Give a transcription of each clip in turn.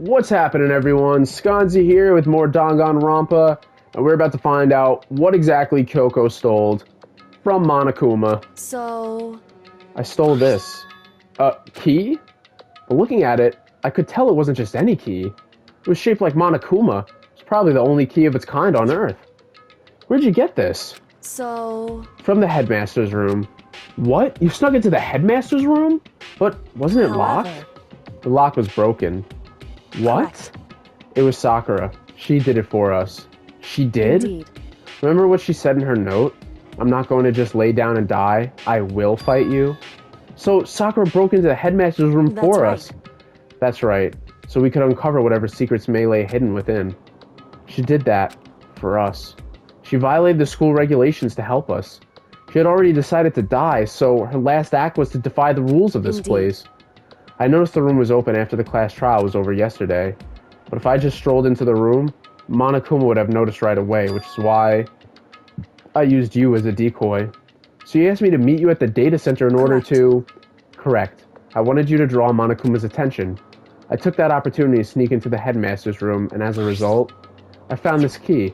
What's happening, everyone? SconzE here with more Danganronpa, and we're about to find out what exactly Kyoko stole from Monokuma. So... I stole this. Key? But looking at it, I could tell it wasn't just any key. It was shaped like Monokuma. It's probably the only key of its kind on Earth. Where'd you get this? So... From the headmaster's room. What? You snuck into the headmaster's room? But wasn't it locked? The lock was broken. What? Correct. It was Sakura. She did it for us. She did? Indeed. Remember what she said in her note? I'm not going to just lay down and die. I will fight you. So Sakura broke into the headmaster's room for us. That's right. So we could uncover whatever secrets may lay hidden within. She did that for us. She violated the school regulations to help us. She had already decided to die, so her last act was to defy the rules of this place. I noticed the room was open after the class trial was over yesterday, but if I just strolled into the room, Monokuma would have noticed right away, which is why I used you as a decoy. So you asked me to meet you at the data center in order to... Correct. I wanted you to draw Monokuma's attention. I took that opportunity to sneak into the headmaster's room, and as a result, I found this key.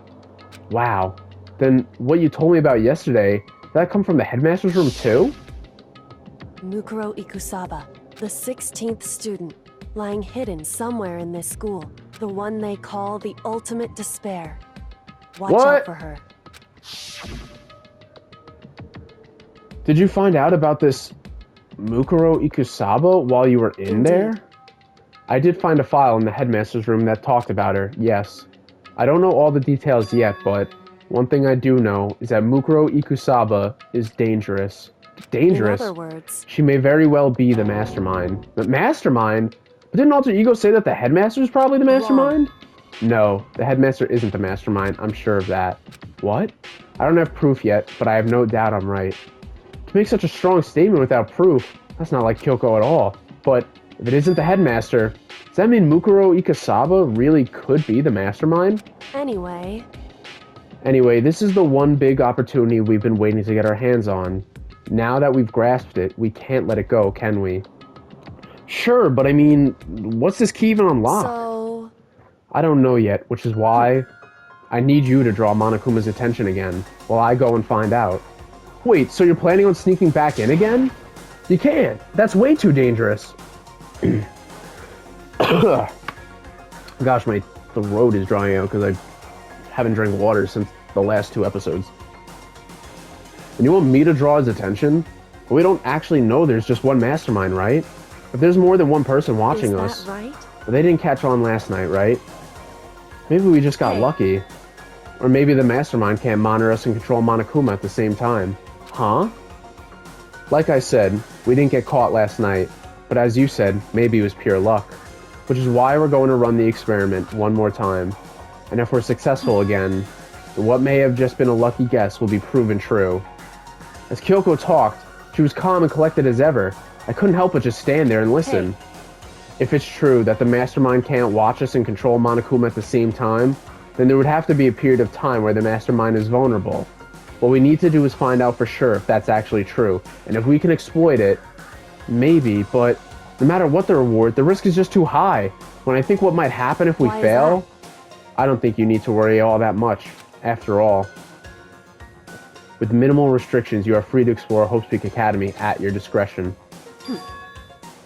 Wow. Then what you told me about yesterday, did that come from the headmaster's room too? Mukuro Ikusaba, the 16th student, lying hidden somewhere in this school. The one they call the ultimate despair. Watch out for her. Did you find out about this Mukuro Ikusaba while you were in there? I did find a file in the headmaster's room that talked about her, yes. I don't know all the details yet, but one thing I do know is that Mukuro Ikusaba is dangerous. Dangerous? In other words, she may very well be the mastermind. The mastermind? But didn't Alter Ego say that the headmaster is probably the mastermind? No, the headmaster isn't the mastermind, I'm sure of that. What? I don't have proof yet, but I have no doubt I'm right. To make such a strong statement without proof, that's not like Kyoko at all. But if it isn't the headmaster, does that mean Mukuro Ikusaba really could be the mastermind? Anyway, this is the one big opportunity we've been waiting to get our hands on. Now that we've grasped it, we can't let it go, can we? Sure, but I mean, what's this key even unlock? so... I don't know yet, which is why I need you to draw Monokuma's attention again, while I go and find out. Wait, so you're planning on sneaking back in again? You can't. That's way too dangerous. Gosh, my throat is drying out because I haven't drank water since the last 2 episodes. And you want me to draw his attention? But we don't actually know there's just one mastermind, right? If there's more than one person watching us... Is that right? But they didn't catch on last night, right? Maybe we just got lucky. Or maybe the mastermind can't monitor us and control Monokuma at the same time. Huh? Like I said, we didn't get caught last night. But as you said, maybe it was pure luck. Which is why we're going to run the experiment one more time. And if we're successful again, then what may have just been a lucky guess will be proven true. As Kyoko talked, she was calm and collected as ever. I couldn't help but just stand there and listen. Hey. If it's true that the mastermind can't watch us and control Monokuma at the same time, then there would have to be a period of time where the mastermind is vulnerable. What we need to do is find out for sure if that's actually true, and if we can exploit it, maybe, but no matter what the reward, the risk is just too high. When I think what might happen if we Why is fail, that? I don't think you need to worry all that much, after all. With minimal restrictions, you are free to explore Hope's Peak Academy at your discretion.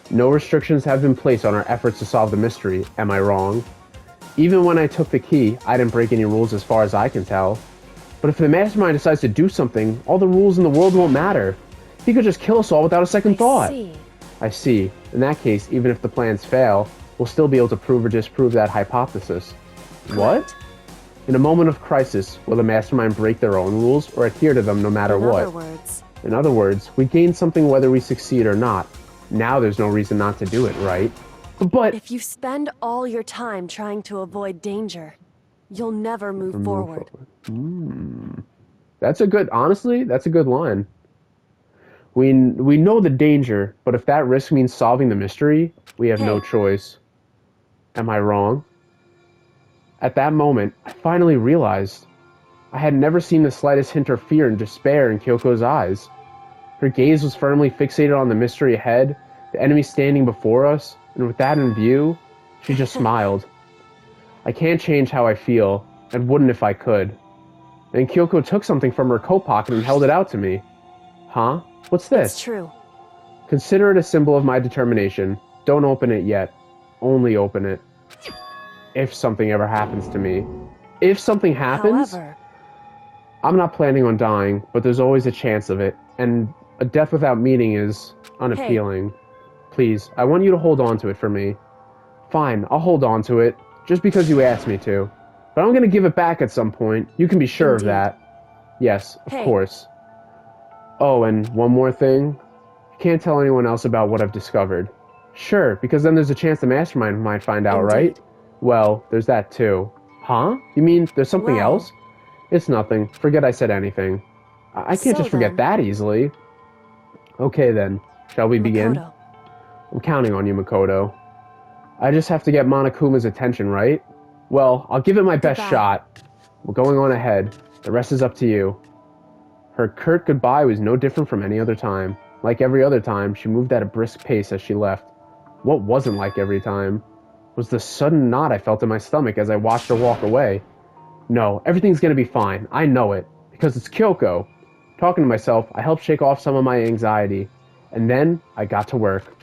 No restrictions have been placed on our efforts to solve the mystery, am I wrong? Even when I took the key, I didn't break any rules as far as I can tell. But if the mastermind decides to do something, all the rules in the world won't matter. He could just kill us all without a second thought. I see. In that case, even if the plans fail, we'll still be able to prove or disprove that hypothesis. What? In a moment of crisis, will the mastermind break their own rules or adhere to them no matter what? In other words, we gain something whether we succeed or not. Now there's no reason not to do it, right? But If you spend all your time trying to avoid danger, you'll never move forward. That's a good, honestly, that's a good line. We know the danger, but if that risk means solving the mystery, we have no choice. Am I wrong? At that moment, I finally realized I had never seen the slightest hint of fear and despair in Kyoko's eyes. Her gaze was firmly fixated on the mystery ahead, the enemy standing before us, and with that in view, She just smiled. I can't change how I feel, and wouldn't if I could. And Kyoko took something from her coat pocket and held it out to me. Huh? What's this? It's true. Consider it a symbol of my determination. Don't open it yet. Only open it. If something ever happens to me. If something happens... However, I'm not planning on dying, but there's always a chance of it. And a death without meaning is unappealing. Please, I want you to hold on to it for me. Fine, I'll hold on to it, just because you asked me to. But I'm gonna give it back at some point. You can be sure of that. Yes, of course. Oh, and one more thing. You can't tell anyone else about what I've discovered. Sure, because then there's a chance the Mastermind might find out, right? Well, there's that too. Huh? You mean there's something else? It's nothing. Forget I said anything. I can't just forget that easily. Okay then. Shall we begin? Makoto. I'm counting on you, Makoto. I just have to get Monokuma's attention, right? Well, I'll give it my best shot. We're going on ahead. The rest is up to you. Her curt goodbye was no different from any other time. Like every other time, she moved at a brisk pace as she left. What wasn't like every time was the sudden knot I felt in my stomach as I watched her walk away. No, everything's gonna be fine. I know it. Because it's Kyoko. Talking to myself, I helped shake off some of my anxiety. And then, I got to work.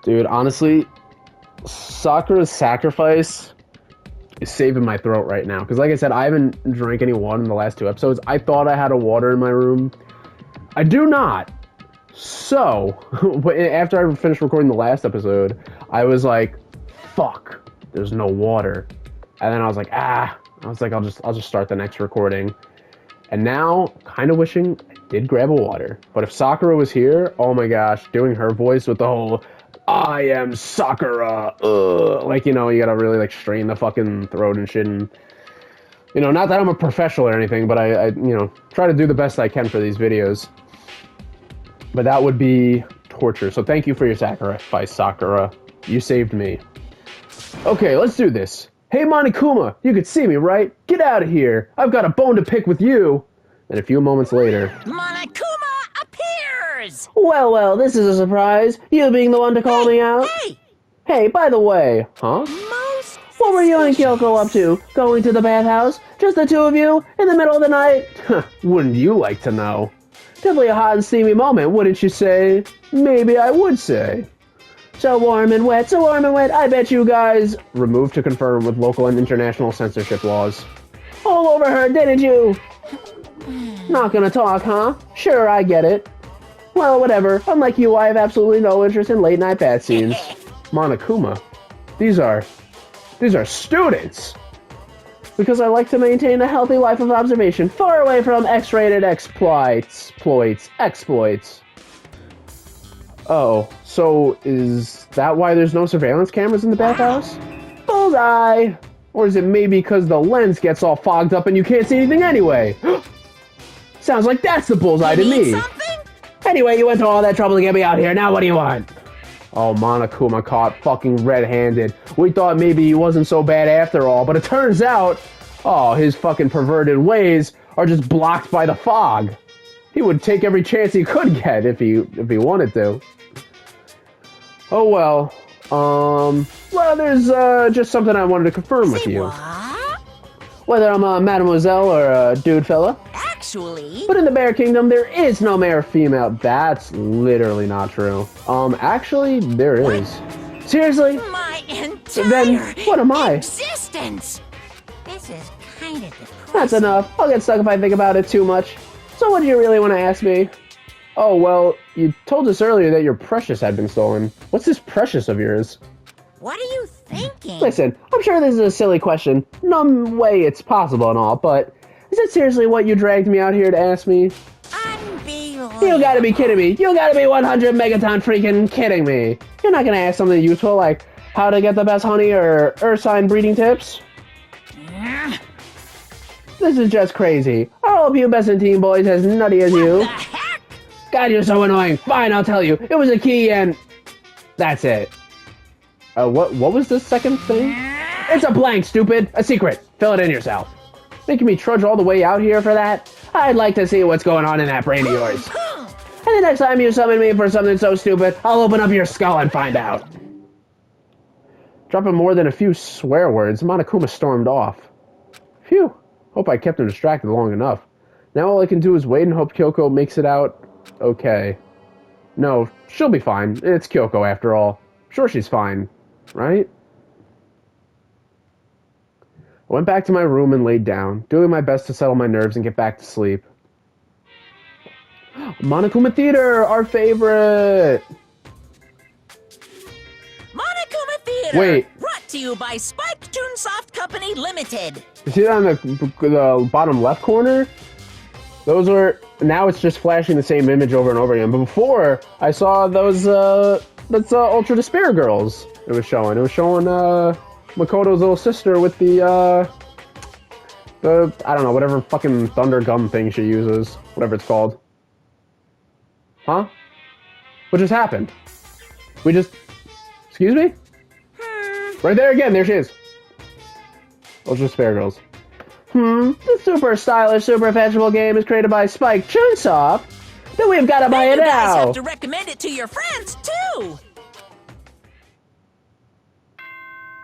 Dude, honestly, Sakura's sacrifice is saving my throat right now. Because like I said, I haven't drank any water in the last 2 episodes. I thought I had a water in my room. I do not. So, after I finished recording the last episode, I was like, fuck, there's no water. And then I was like, I'll just start the next recording. And now, kind of wishing I did grab a water. But if Sakura was here, oh my gosh, doing her voice with the whole, I am Sakura, like, you know, you gotta really, like, strain the fucking throat and shit, and, you know, not that I'm a professional or anything, but I you know, try to do the best I can for these videos. But that would be torture, so thank you for your sacrifice, Sakura. You saved me. Okay, let's do this. Hey, Monokuma, you could see me, right? Get out of here. I've got a bone to pick with you. And a few moments later... Monokuma appears! Well, this is a surprise. You being the one to call me out. Hey, by the way. Huh? What were you and Kyoko up to? Going to the bathhouse? Just the two of you? In the middle of the night? Wouldn't you like to know? Definitely a hot and steamy moment, wouldn't you say? Maybe I would say. So warm and wet, I bet you guys... Removed to confirm with local and international censorship laws. All over her, didn't you? Not gonna talk, huh? Sure, I get it. Well, whatever. Unlike you, I have absolutely no interest in late-night bath scenes. Monokuma, these are students! Because I like to maintain a healthy life of observation, far away from X-rated exploits. Oh, so is that why there's no surveillance cameras in the bathhouse? Bullseye! Or is it maybe because the lens gets all fogged up and you can't see anything anyway? Sounds like that's the bullseye to me. Something? Anyway, you went to all that trouble to get me out here, now what do you want? Oh, Monokuma caught fucking red-handed. We thought maybe he wasn't so bad after all, but it turns out, oh, his fucking perverted ways are just blocked by the fog. He would take every chance he could get if he wanted to. Oh well. Well, there's just something I wanted to confirm with you. What? Whether I'm a mademoiselle or a dude fella. Actually... But in the Bear Kingdom, there is no male or female. That's literally not true. Actually, there is. Seriously? My entire Then what am I? existence! This is kind of depressing. That's enough. I'll get stuck if I think about it too much. So what do you really want to ask me? Oh, well, you told us earlier that your Precious had been stolen. What's this Precious of yours? What are you thinking? Listen, I'm sure this is a silly question. No way it's possible and all, but is it seriously what you dragged me out here to ask me? Unbelievable. You gotta be kidding me. You gotta be 100 megaton freaking kidding me. You're not gonna ask something useful like how to get the best honey or ursine breeding tips? This is just crazy. I hope you best in teen boys as nutty as you. What the heck? God, you're so annoying. Fine, I'll tell you. It was a key and... That's it. What was the second thing? It's a blank, stupid. A secret. Fill it in yourself. Making me trudge all the way out here for that? I'd like to see what's going on in that brain of yours. And the next time you summon me for something so stupid, I'll open up your skull and find out. Dropping more than a few swear words, Monokuma stormed off. Phew. Hope I kept him distracted long enough. Now all I can do is wait and hope Kyoko makes it out okay. No, she'll be fine. It's Kyoko after all. Sure she's fine. Right? I went back to my room and laid down, doing my best to settle my nerves and get back to sleep. Monokuma Theater! Our favorite! Monokuma Theater! Wait. Brought to you by Spike Toonsoft Company Limited. You see that on the bottom left corner? Those are... Now it's just flashing the same image over and over again. But before, I saw those... That's Ultra Despair Girls it was showing. It was showing Makoto's little sister with the... I don't know, whatever fucking thunder gum thing she uses. Whatever it's called. Huh? What just happened? We just... Excuse me? Right there again, there she is. Ultra Despair Girls. The super stylish, super fashionable game is created by Spike Toonsoft. Then we've got to buy it now. You now. guys have to recommend it to your friends, too.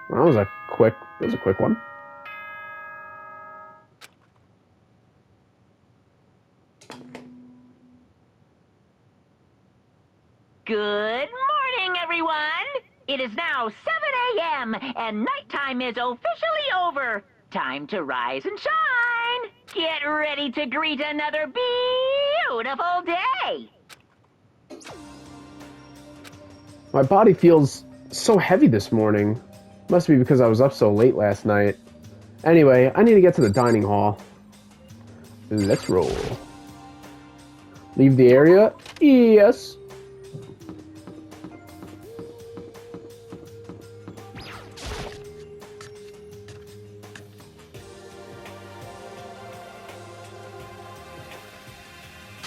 Well, that was a quick one. Good morning, everyone! It is now 7 a.m. and nighttime is officially over. Time to rise and shine! Get ready to greet another beautiful day! My body feels so heavy this morning. Must be because I was up so late last night. Anyway, I need to get to the dining hall. Let's roll. Leave the area? Yes.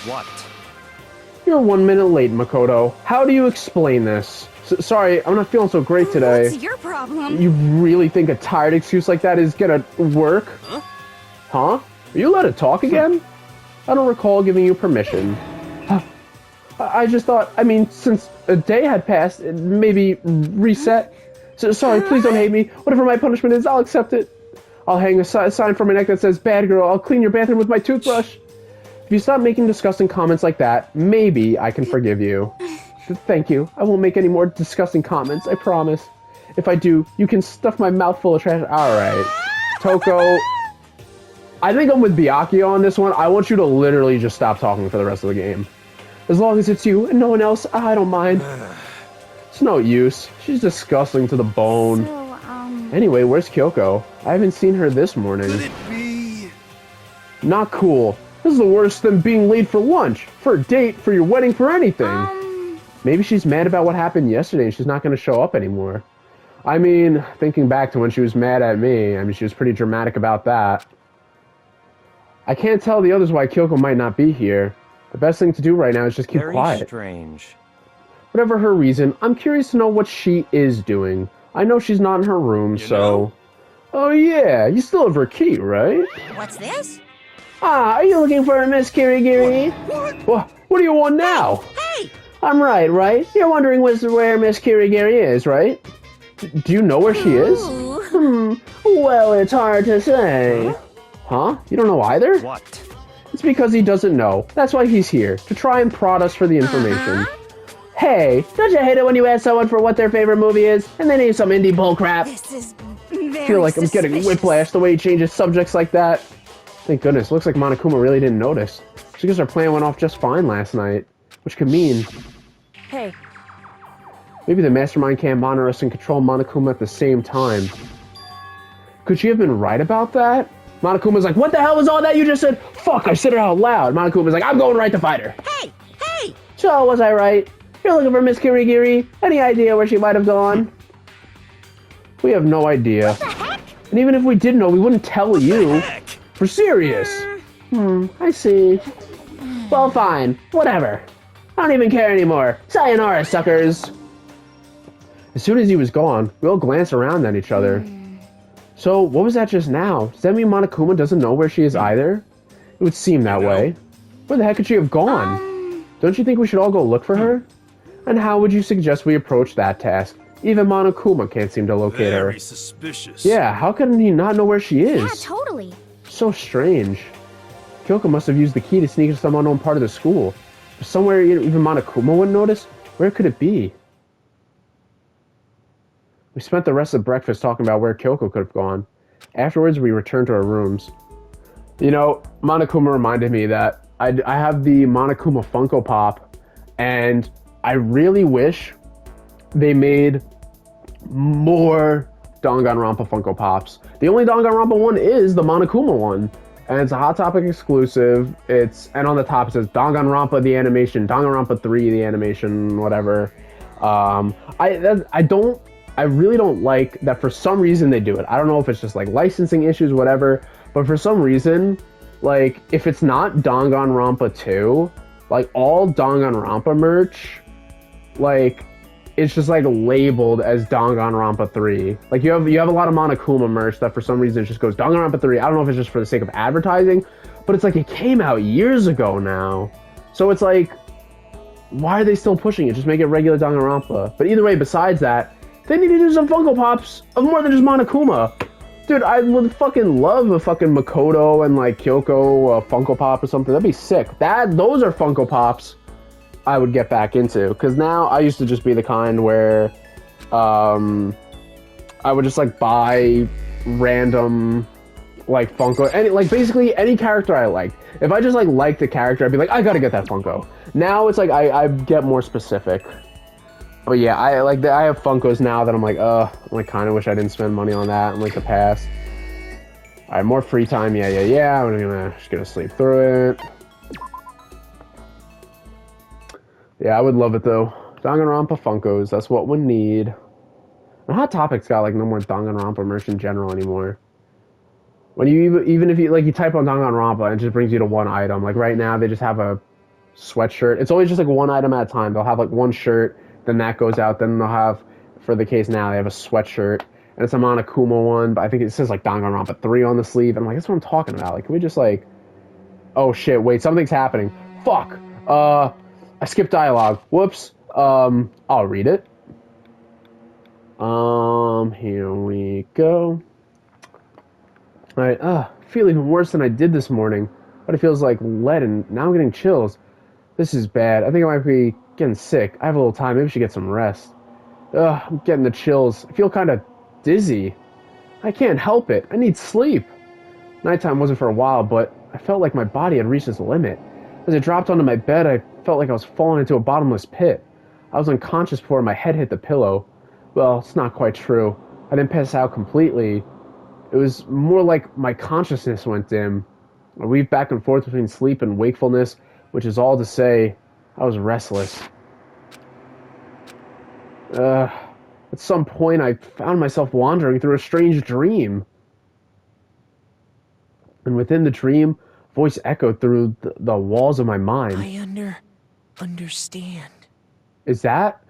What? You're 1 minute late, Makoto. How do you explain this? Sorry, I'm not feeling so great today. What's your problem? You really think a tired excuse like that is gonna work? Huh? Are you allowed to talk again? I don't recall giving you permission. I just thought, since a day had passed, maybe reset. So, sorry, please don't hate me. Whatever my punishment is, I'll accept it. I'll hang a sign from my neck that says, "Bad girl, I'll clean your bathroom with my toothbrush." If you stop making disgusting comments like that, maybe I can forgive you. Thank you. I won't make any more disgusting comments, I promise. If I do, you can stuff my mouth full of trash. Alright. Toko. I think I'm with Byakuya on this one. I want you to literally just stop talking for the rest of the game. As long as it's you and no one else, I don't mind. It's no use. She's disgusting to the bone. Anyway, where's Kyoko? I haven't seen her this morning. Could it be? Not cool. This is the worse than being late for lunch, for a date, for your wedding, for anything. Maybe she's mad about what happened yesterday and she's not going to show up anymore. Thinking back to when she was mad at me, she was pretty dramatic about that. I can't tell the others why Kyoko might not be here. The best thing to do right now is just keep quiet. Very strange. Whatever her reason, I'm curious to know what she is doing. I know she's not in her room, You know? Oh yeah, you still have her key, right? What's this? Ah, are you looking for a Miss Kirigiri? What do you want now? Hey! I'm right? You're wondering where Miss Kirigiri is, right? Do you know where she is? Well, it's hard to say. Huh? You don't know either? What? It's because he doesn't know. That's why he's here, to try and prod us for the information. Hey, don't you hate it when you ask someone for what their favorite movie is, and they name some indie bullcrap? This is very I feel like I'm getting whiplash the way he changes subjects like that. Thank goodness, looks like Monokuma really didn't notice. It's because our plan went off just fine last night. Which could mean... Hey, maybe the mastermind can't monitor us and control Monokuma at the same time. Could she have been right about that? Monokuma's like, what the hell was all that you just said? Fuck, I said it out loud. Monokuma's like, I'm going right to fight her. Hey! So, was I right? You're looking for Miss Kirigiri? Any idea where she might have gone? We have no idea. What the heck? And even if we did know, we wouldn't tell you. Heck! For serious. I see. Well, fine. Whatever. I don't even care anymore. Sayonara, suckers. As soon as he was gone, we all glanced around at each other. So, what was that just now? Does that mean Monokuma doesn't know where she is either? It would seem that way. Where the heck could she have gone? Don't you think we should all go look for her? And how would you suggest we approach that task? Even Monokuma can't seem to locate her. Very suspicious. Yeah, how can he not know where she is? Yeah, totally. So strange. Kyoko must have used the key to sneak into some unknown part of the school. Somewhere even Monokuma wouldn't notice? Where could it be? We spent the rest of breakfast talking about where Kyoko could have gone. Afterwards, we returned to our rooms. You know, Monokuma reminded me that I have the Monokuma Funko Pop, and I really wish they made more Danganronpa Funko Pops. The only Danganronpa one is the Monokuma one, and it's a Hot Topic exclusive. And on the top it says Danganronpa the animation, Danganronpa 3 the animation, whatever. I really don't like that for some reason they do it. I don't know if it's just like licensing issues, whatever, but for some reason, like if it's not Danganronpa 2, like all Danganronpa merch, like it's just like labeled as Danganronpa 3. Like you have a lot of Monokuma merch that for some reason just goes Danganronpa 3. I don't know if it's just for the sake of advertising, but it's like it came out years ago now. So it's like, why are they still pushing it? Just make it regular Danganronpa. But either way, besides that, they need to do some Funko Pops of more than just Monokuma. Dude, I would fucking love a fucking Makoto and like Kyoko Funko Pop or something. That'd be sick. Those are Funko Pops I would get back into, because now I used to just be the kind where I would just like buy random like Funko, like basically any character I liked. If I just like liked the character, I'd be like, I gotta get that Funko. Now it's like I get more specific. But yeah, I have Funkos now that I'm like, I kind of wish I didn't spend money on that in like the past. All right, more free time. Yeah. I'm just gonna sleep through it. Yeah, I would love it though. Danganronpa Funkos, that's what we need. And Hot Topic's got like no more Danganronpa merch in general anymore. When you even if you type on Danganronpa and it just brings you to one item. Like right now they just have a sweatshirt. It's always just like one item at a time. They'll have like one shirt, then that goes out, then they'll have, for the case now, they have a sweatshirt, and it's a Monokuma one, but I think it says like Danganronpa 3 on the sleeve, and I'm like, that's what I'm talking about. Like, can we just like, oh shit, wait, something's happening. Fuck! I skipped dialogue. Whoops. I'll read it. Here we go. Alright, I feel even worse than I did this morning. But it feels like lead, and now I'm getting chills. This is bad. I think I might be getting sick. I have a little time. Maybe I should get some rest. I'm getting the chills. I feel kind of dizzy. I can't help it. I need sleep. Nighttime wasn't for a while, but I felt like my body had reached its limit. As I dropped onto my bed, I felt like I was falling into a bottomless pit. I was unconscious before my head hit the pillow. Well, it's not quite true. I didn't pass out completely. It was more like my consciousness went dim. I weaved back and forth between sleep and wakefulness, which is all to say, I was restless. At some point, I found myself wandering through a strange dream. And within the dream, a voice echoed through the walls of my mind. I understand. Is that?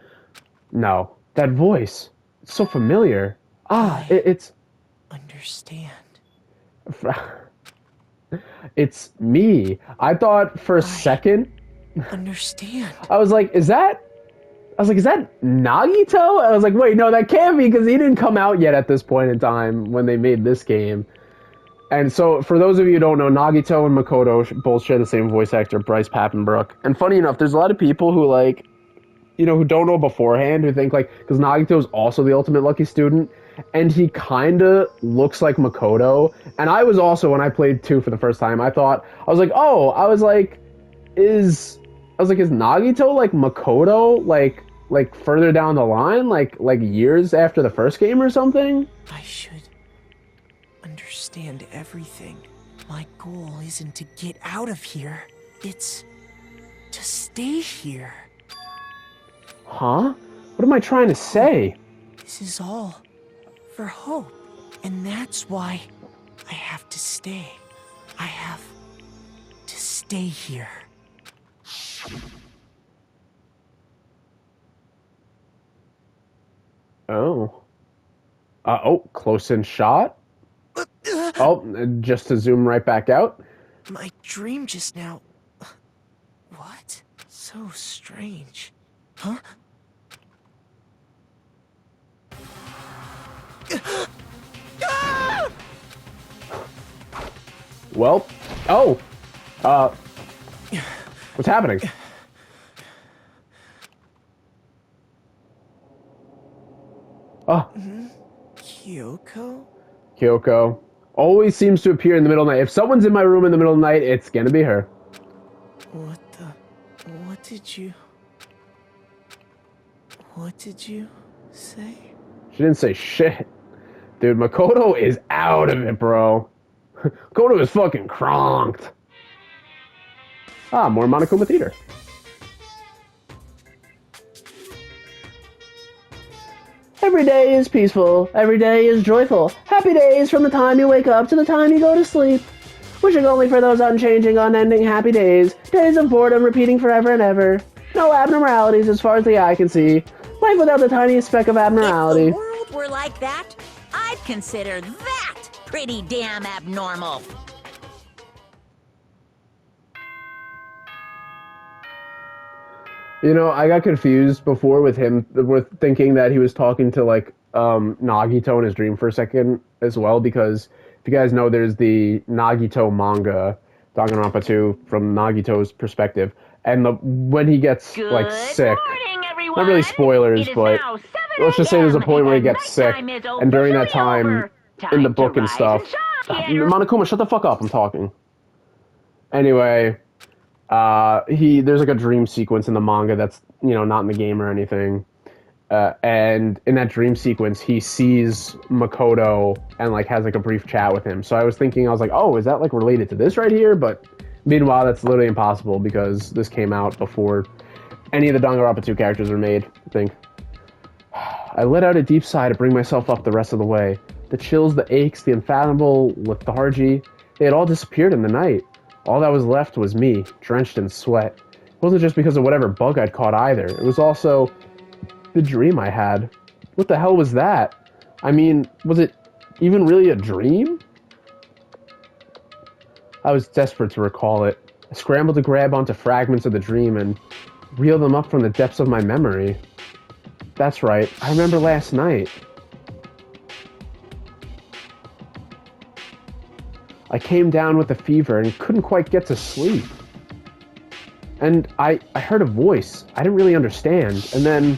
No. That voice. It's so familiar. It's... Understand. It's me. I thought for a second... Understand. I was like, is that Nagito? I was like, wait, no, that can't be, because he didn't come out yet at this point in time when they made this game. And so, for those of you who don't know, Nagito and Makoto both share the same voice actor, Bryce Papenbrook. And funny enough, there's a lot of people who, like, you know, who don't know beforehand, who think, like, because Nagito is also the ultimate lucky student, and he kind of looks like Makoto. And I was also, when I played 2 for the first time, is Nagito like Makoto, like further down the line, like years after the first game or something? I should understand everything. My goal isn't to get out of here. It's to stay here. Huh? What am I trying to say? This is all for hope. And that's why I have to stay. I have to stay here. Oh. Close in shot? Just to zoom right back out? My dream just now... What? So strange. Huh? Well, oh, what's happening? Oh, Kyoko? Kyoko always seems to appear in the middle of the night. If someone's in my room in the middle of the night, it's gonna be her. What did you say? She didn't say shit. Dude, Makoto is out of it, bro. Makoto is fucking cronked. Ah, more Monokuma Theater. Every day is peaceful. Every day is joyful. Happy days from the time you wake up to the time you go to sleep. Wishing only for those unchanging, unending happy days. Days of boredom repeating forever and ever. No abnormalities as far as the eye can see. Life without the tiniest speck of abnormality. If the world were like that, I'd consider that pretty damn abnormal. You know, I got confused before with him, with thinking that he was talking to, like, Nagito in his dream for a second as well, because if you guys know, there's the Nagito manga, Danganronpa 2, from Nagito's perspective, and when he gets, like, sick, Morning, everyone. not really spoilers, It is but now 7 let's just say there's a point where he a.m. gets sick, nighttime is and during that officially time, over. in the Time book to and rise stuff, shine. Monokuma, shut the fuck up, I'm talking. Anyway, there's like a dream sequence in the manga that's, you know, not in the game or anything. And in that dream sequence, he sees Makoto and like has like a brief chat with him. So I was like, oh, is that like related to this right here? But meanwhile, that's literally impossible because this came out before any of the Danganronpa 2 characters were made, I think. I let out a deep sigh to bring myself up the rest of the way. The chills, the aches, the unfathomable lethargy, they had all disappeared in the night. All that was left was me, drenched in sweat. It wasn't just because of whatever bug I'd caught either. It was also the dream I had. What the hell was that? I mean, was it even really a dream? I was desperate to recall it. I scrambled to grab onto fragments of the dream and reel them up from the depths of my memory. That's right, I remember last night. I came down with a fever and couldn't quite get to sleep. And I heard a voice. I didn't really understand. And then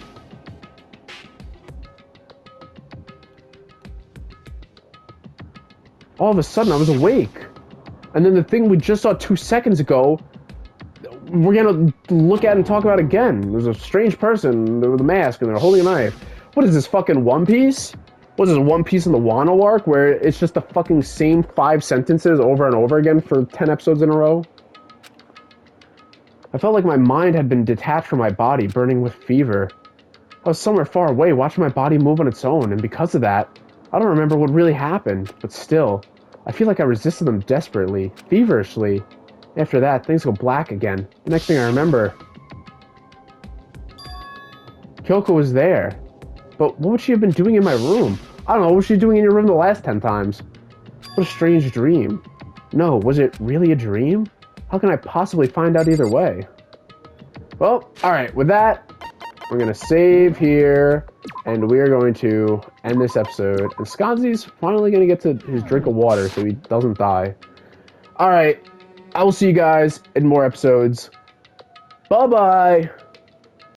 all of a sudden I was awake. And then the thing we just saw 2 seconds ago, we're gonna look at and talk about again. There's a strange person with a mask and they're holding a knife. What is this, fucking One Piece? What is this, One Piece in the Wano arc, where it's just the fucking same 5 sentences over and over again for 10 episodes in a row? I felt like my mind had been detached from my body, burning with fever. I was somewhere far away, watching my body move on its own, and because of that, I don't remember what really happened, but still, I feel like I resisted them desperately, feverishly. After that, things go black again. The next thing I remember, Kyoko was there. But what would she have been doing in my room? I don't know, what was she doing in your room the last 10 times? What a strange dream. No, was it really a dream? How can I possibly find out either way? Well, alright, with that, we're going to save here, and we are going to end this episode. And SconzE's finally going to get to his drink of water so he doesn't die. Alright, I will see you guys in more episodes. Bye-bye!